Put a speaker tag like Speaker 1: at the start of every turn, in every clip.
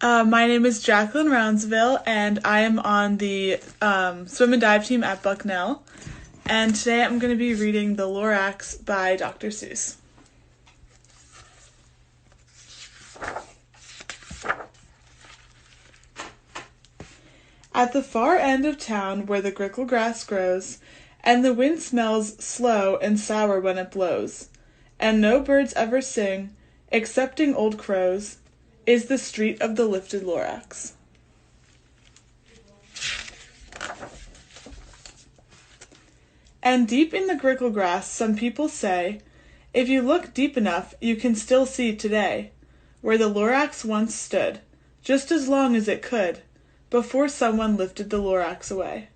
Speaker 1: My name is Jacqueline Rounsavill, and I am on the swim and dive team at Bucknell. And today I'm going to be reading The Lorax by Dr. Seuss. At the far end of town where the grickle grass grows, and the wind smells slow and sour when it blows, and no birds ever sing, excepting old crows, is the street of the lifted Lorax. And deep in the grickle grass some people say, if you look deep enough you can still see today, where the Lorax once stood, just as long as it could, before someone lifted the Lorax away.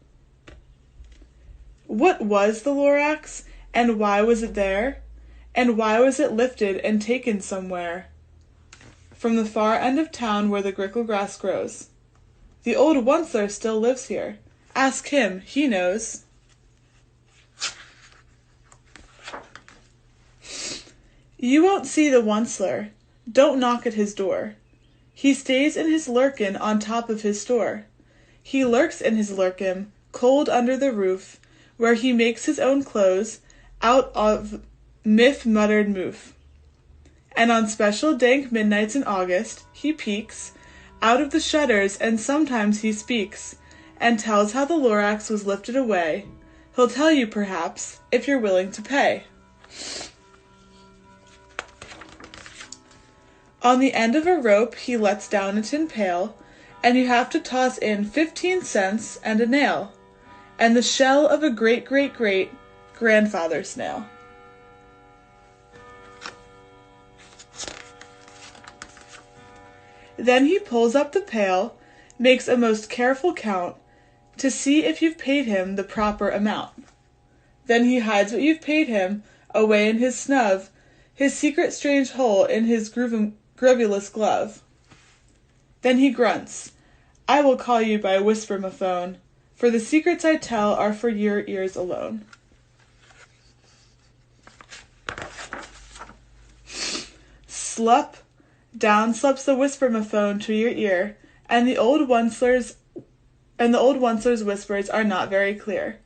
Speaker 1: What was the Lorax, and why was it there? And why was it lifted and taken somewhere? From the far end of town where the grickle grass grows. The old Onceler still lives here. Ask him, he knows. You won't see the Onceler. Don't knock at his door. He stays in his lurkin on top of his store. He lurks in his lurkin, cold under the roof, where he makes his own clothes out of muttered moof. And on special dank midnights in August, he peeks out of the shutters, and sometimes he speaks, and tells how the Lorax was lifted away. He'll tell you, perhaps, if you're willing to pay. On the end of a rope he lets down a tin pail, and you have to toss in 15 cents and a nail, and the shell of a great-great-great-grandfather snail. Then he pulls up the pail, makes a most careful count, to see if you've paid him the proper amount. Then he hides what you've paid him away in his snub, his secret strange hole in his groovulous glove. Then he grunts, I will call you by whisper-mophone, for the secrets I tell are for your ears alone. Slup! Down slups the whisper-mophone to your ear, and the old Onceler's whispers are not very clear,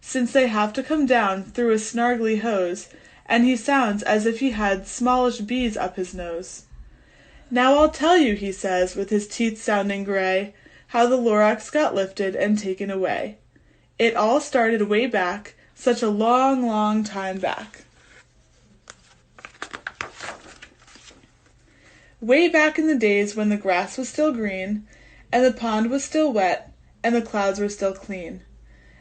Speaker 1: since they have to come down through a snargly hose, and he sounds as if he had smallish bees up his nose. Now I'll tell you, he says, with his teeth sounding gray, how the Lorax got lifted and taken away. It all started way back, such a long, long time back. Way back in the days when the grass was still green, and the pond was still wet, and the clouds were still clean,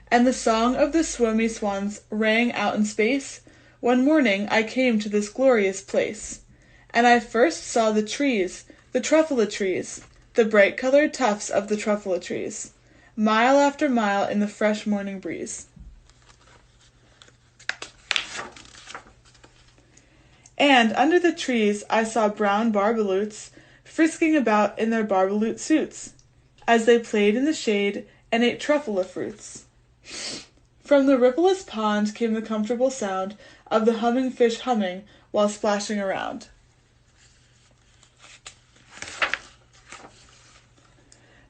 Speaker 1: and the song of the swimmy swans rang out in space, one morning I came to this glorious place, and I first saw the trees, the truffula trees, the bright-colored tufts of the truffula trees, mile after mile in the fresh morning breeze. And under the trees I saw brown barbaloots frisking about in their barbaloot suits, as they played in the shade and ate truffula fruits. From the rippleless pond came the comfortable sound of the humming fish humming while splashing around.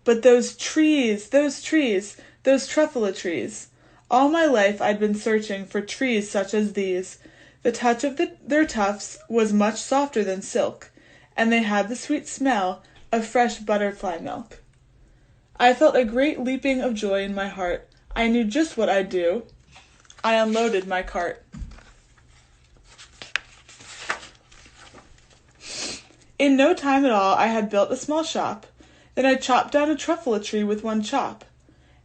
Speaker 1: But those trees, those truffula trees, all my life I'd been searching for trees such as these. The touch of their tufts was much softer than silk, and they had the sweet smell of fresh butterfly milk. I felt a great leaping of joy in my heart. I knew just what I'd do. I unloaded my cart. In no time at all I had built a small shop. Then I chopped down a truffula tree with one chop,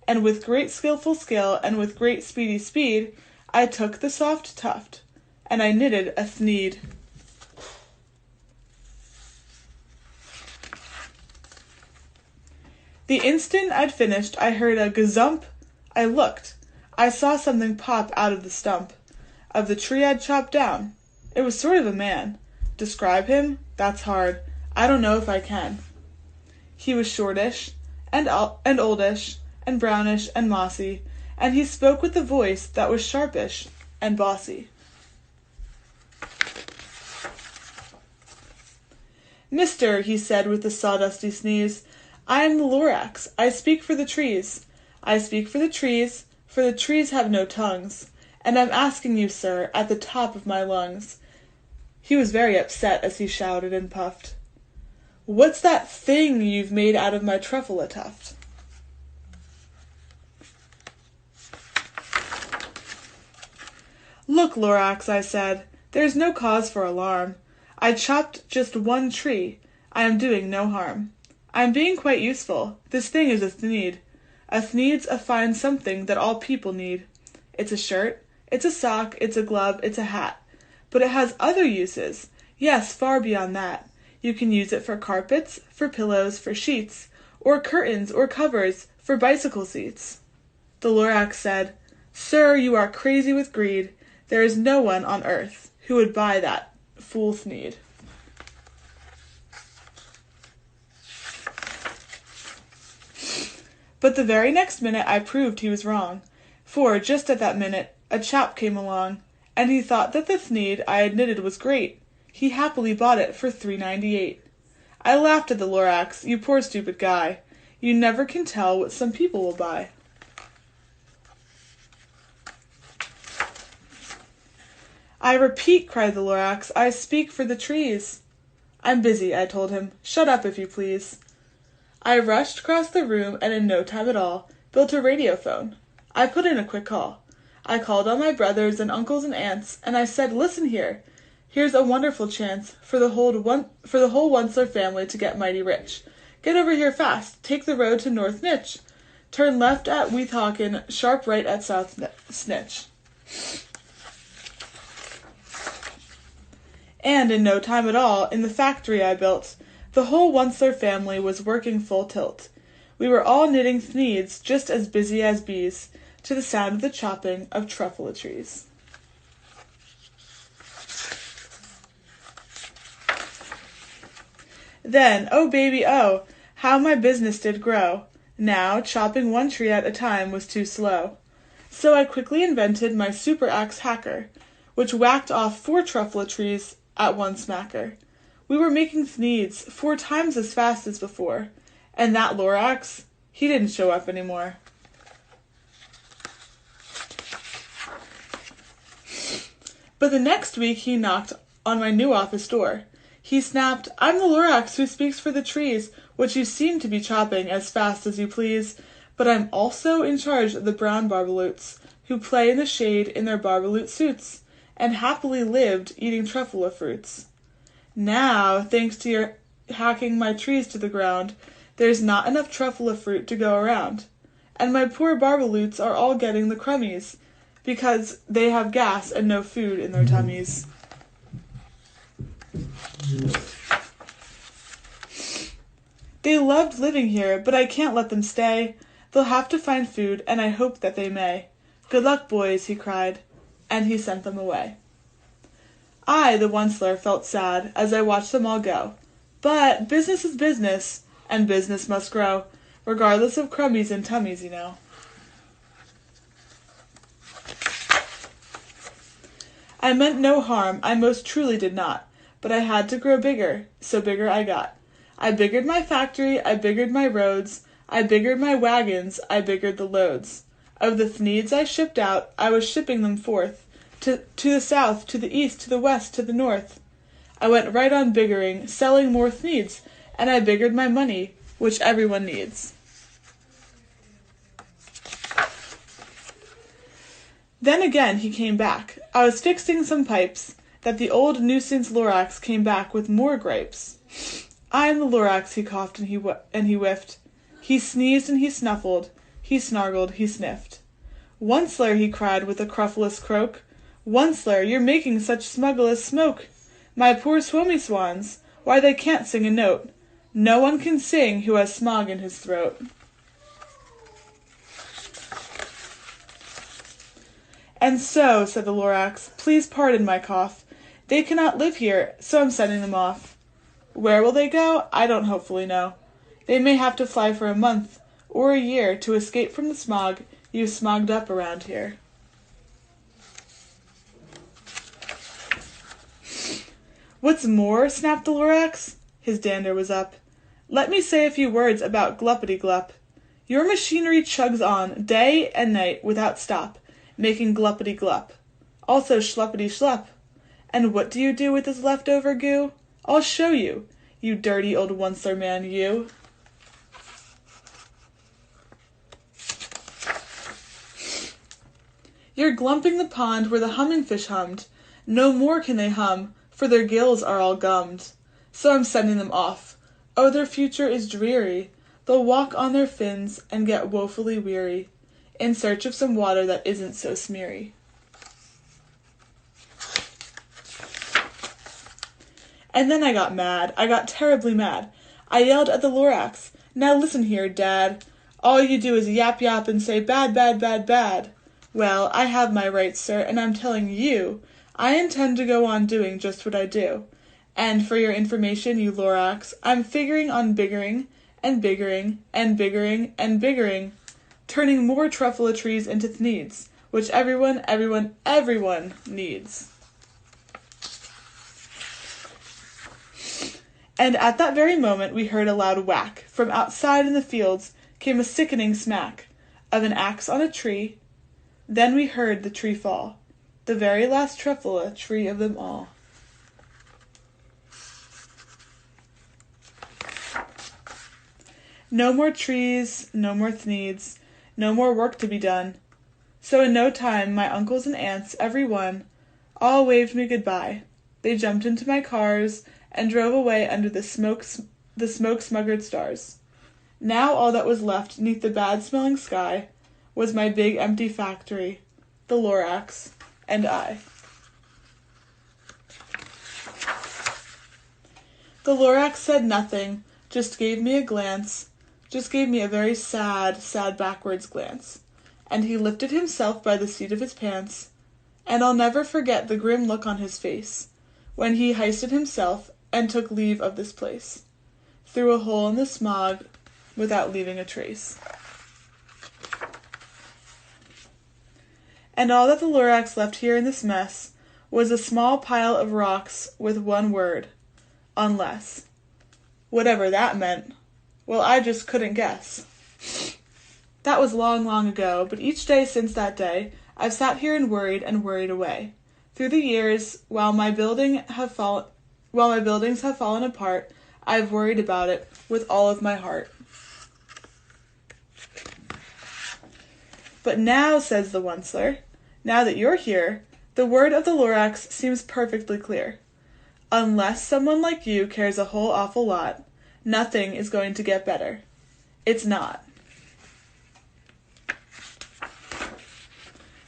Speaker 1: and with great skillful skill and with great speedy speed, I took the soft tuft, and I knitted a thneed. The instant I'd finished, I heard a gazump. I looked. I saw something pop out of the stump of the tree I'd chopped down. It was sort of a man. Describe him? That's hard. I don't know if I can. He was shortish, and oldish, and brownish, and mossy, and he spoke with a voice that was sharpish and bossy. "Mister," he said with a sawdusty sneeze, "I am the Lorax. I speak for the trees. I speak for the trees have no tongues. And I'm asking you, sir, at the top of my lungs." He was very upset as he shouted and puffed. "What's that thing you've made out of my truffle tuft?" "Look, Lorax," I said, "there's no cause for alarm. I chopped just one tree. I am doing no harm. I am being quite useful. This thing is a thneed. A thneed's a fine something that all people need. It's a shirt, it's a sock, it's a glove, it's a hat. But it has other uses. Yes, far beyond that. You can use it for carpets, for pillows, for sheets, or curtains or covers, for bicycle seats." The Lorax said, "Sir, you are crazy with greed. There is no one on earth who would buy that fool thneed." But the very next minute I proved he was wrong, for just at that minute a chap came along, and he thought that the thneed I had knitted was great. He happily bought it for $3.98. I laughed at the Lorax. "You poor stupid guy. You never can tell what some people will buy." "I repeat," cried the Lorax, "I speak for the trees." "I'm busy," I told him. "Shut up, if you please." I rushed across the room and in no time at all built a radiophone. I put in a quick call. I called on my brothers and uncles and aunts, and I said, "Listen here. Here's a wonderful chance for the whole Onceler family to get mighty rich. Get over here fast. Take the road to North Nitch. Turn left at Weethawken, sharp right at South Snitch." And in no time at all, in the factory I built, the whole Onceler family was working full tilt. We were all knitting thneeds, just as busy as bees, to the sound of the chopping of truffle trees. Then, oh baby, oh, how my business did grow. Now, chopping one tree at a time was too slow. So I quickly invented my super axe hacker, which whacked off 4 truffle trees at one smacker. We were making thneeds 4 times as fast as before, and that Lorax, he didn't show up anymore. But the next week he knocked on my new office door. He snapped, "I'm the Lorax who speaks for the trees, which you seem to be chopping as fast as you please, but I'm also in charge of the brown barbaloots, who play in the shade in their barbaloot suits, and happily lived eating truffle fruits. Now, thanks to your hacking my trees to the ground, there's not enough truffle fruit to go around, and my poor barbaloots are all getting the crummies, because they have gas and no food in their tummies." "They loved living here, but I can't let them stay. They'll have to find food, and I hope that they may. Good luck, boys," he cried, and he sent them away. I, the Onceler, felt sad as I watched them all go. But business is business, and business must grow, regardless of crummies and tummies, you know. I meant no harm, I most truly did not, but I had to grow bigger, so bigger I got. I biggered my factory, I biggered my roads, I biggered my wagons, I biggered the loads. Of the thneeds I shipped out, I was shipping them forth, to the south, to the east, to the west, to the north. I went right on biggering, selling more thneeds, and I biggered my money, which everyone needs. Then again he came back. I was fixing some pipes, that the old nuisance Lorax came back with more gripes. "I am the Lorax," he coughed and he whiffed. He sneezed and he snuffled, he snargled, he sniffed. "Onceler," he cried with a cruffless croak, "Onceler, you're making such smuggless smoke. My poor swommy swans, why they can't sing a note. No one can sing who has smog in his throat." "And so," said the Lorax, "please pardon my cough. They cannot live here, so I'm sending them off. Where will they go? I don't hopefully know. They may have to fly for a month or a year to escape from the smog you've smogged up around here." "What's more," snapped the Lorax, His dander was up. Let me say a few words about Gluppity-Glup. Your machinery chugs on day and night without stop, making Gluppity-Glup. Also Schluppity-Schlup. And what do you do with this leftover goo? I'll show you, you dirty old Onceler man, you. You're glumping the pond where the humming-fish hummed. No more can they hum, for their gills are all gummed. So I'm sending them off. Oh, their future is dreary. They'll walk on their fins and get woefully weary, in search of some water that isn't so smeary. And then I got mad. I got terribly mad. I yelled at the Lorax, "Now listen here, Dad. All you do is yap yap and say bad, bad, bad, bad. Well, I have my rights, sir, and I'm telling you, I intend to go on doing just what I do. And for your information, you Lorax, I'm figuring on biggering, and biggering, and biggering, and biggering, turning more truffula trees into thneeds, which everyone needs." And at that very moment we heard a loud whack. From outside in the fields came a sickening smack of an axe on a tree. Then we heard the tree fall, the very last truffula tree of them all. No more trees, no more thneeds, no more work to be done. So in no time my uncles and aunts, every one, all waved me goodbye. They jumped into my cars and drove away under the smoke-smuggered stars. Now all that was left neath the bad-smelling sky was my big empty factory, the Lorax, and I. The Lorax said nothing, just gave me a glance, just gave me a very sad, sad backwards glance, and he lifted himself by the seat of his pants, and I'll never forget the grim look on his face when he hoisted himself and took leave of this place, through a hole in the smog, without leaving a trace. And all that the Lorax left here in this mess was a small pile of rocks with one word, unless. Whatever that meant, well, I just couldn't guess. That was long, long ago, but each day since that day, I've sat here and worried away. Through the years, while my buildings have fallen apart, I've worried about it with all of my heart. But now, says the Onceler, now that you're here, the word of the Lorax seems perfectly clear. Unless someone like you cares a whole awful lot, nothing is going to get better. It's not.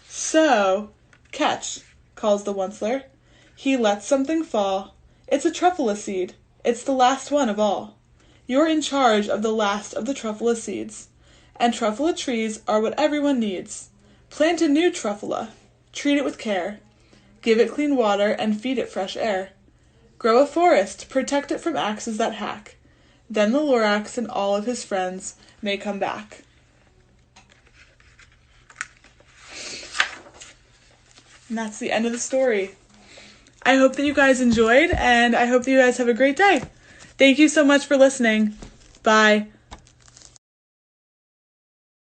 Speaker 1: So, catch, calls the Onceler. He lets something fall. It's a truffula seed. It's the last one of all. You're in charge of the last of the truffula seeds. And truffula trees are what everyone needs. Plant a new truffula. Treat it with care. Give it clean water and feed it fresh air. Grow a forest. Protect it from axes that hack. Then the Lorax and all of his friends may come back. And that's the end of the story. I hope that you guys enjoyed, and I hope that you guys have a great day. Thank you so much for listening. Bye.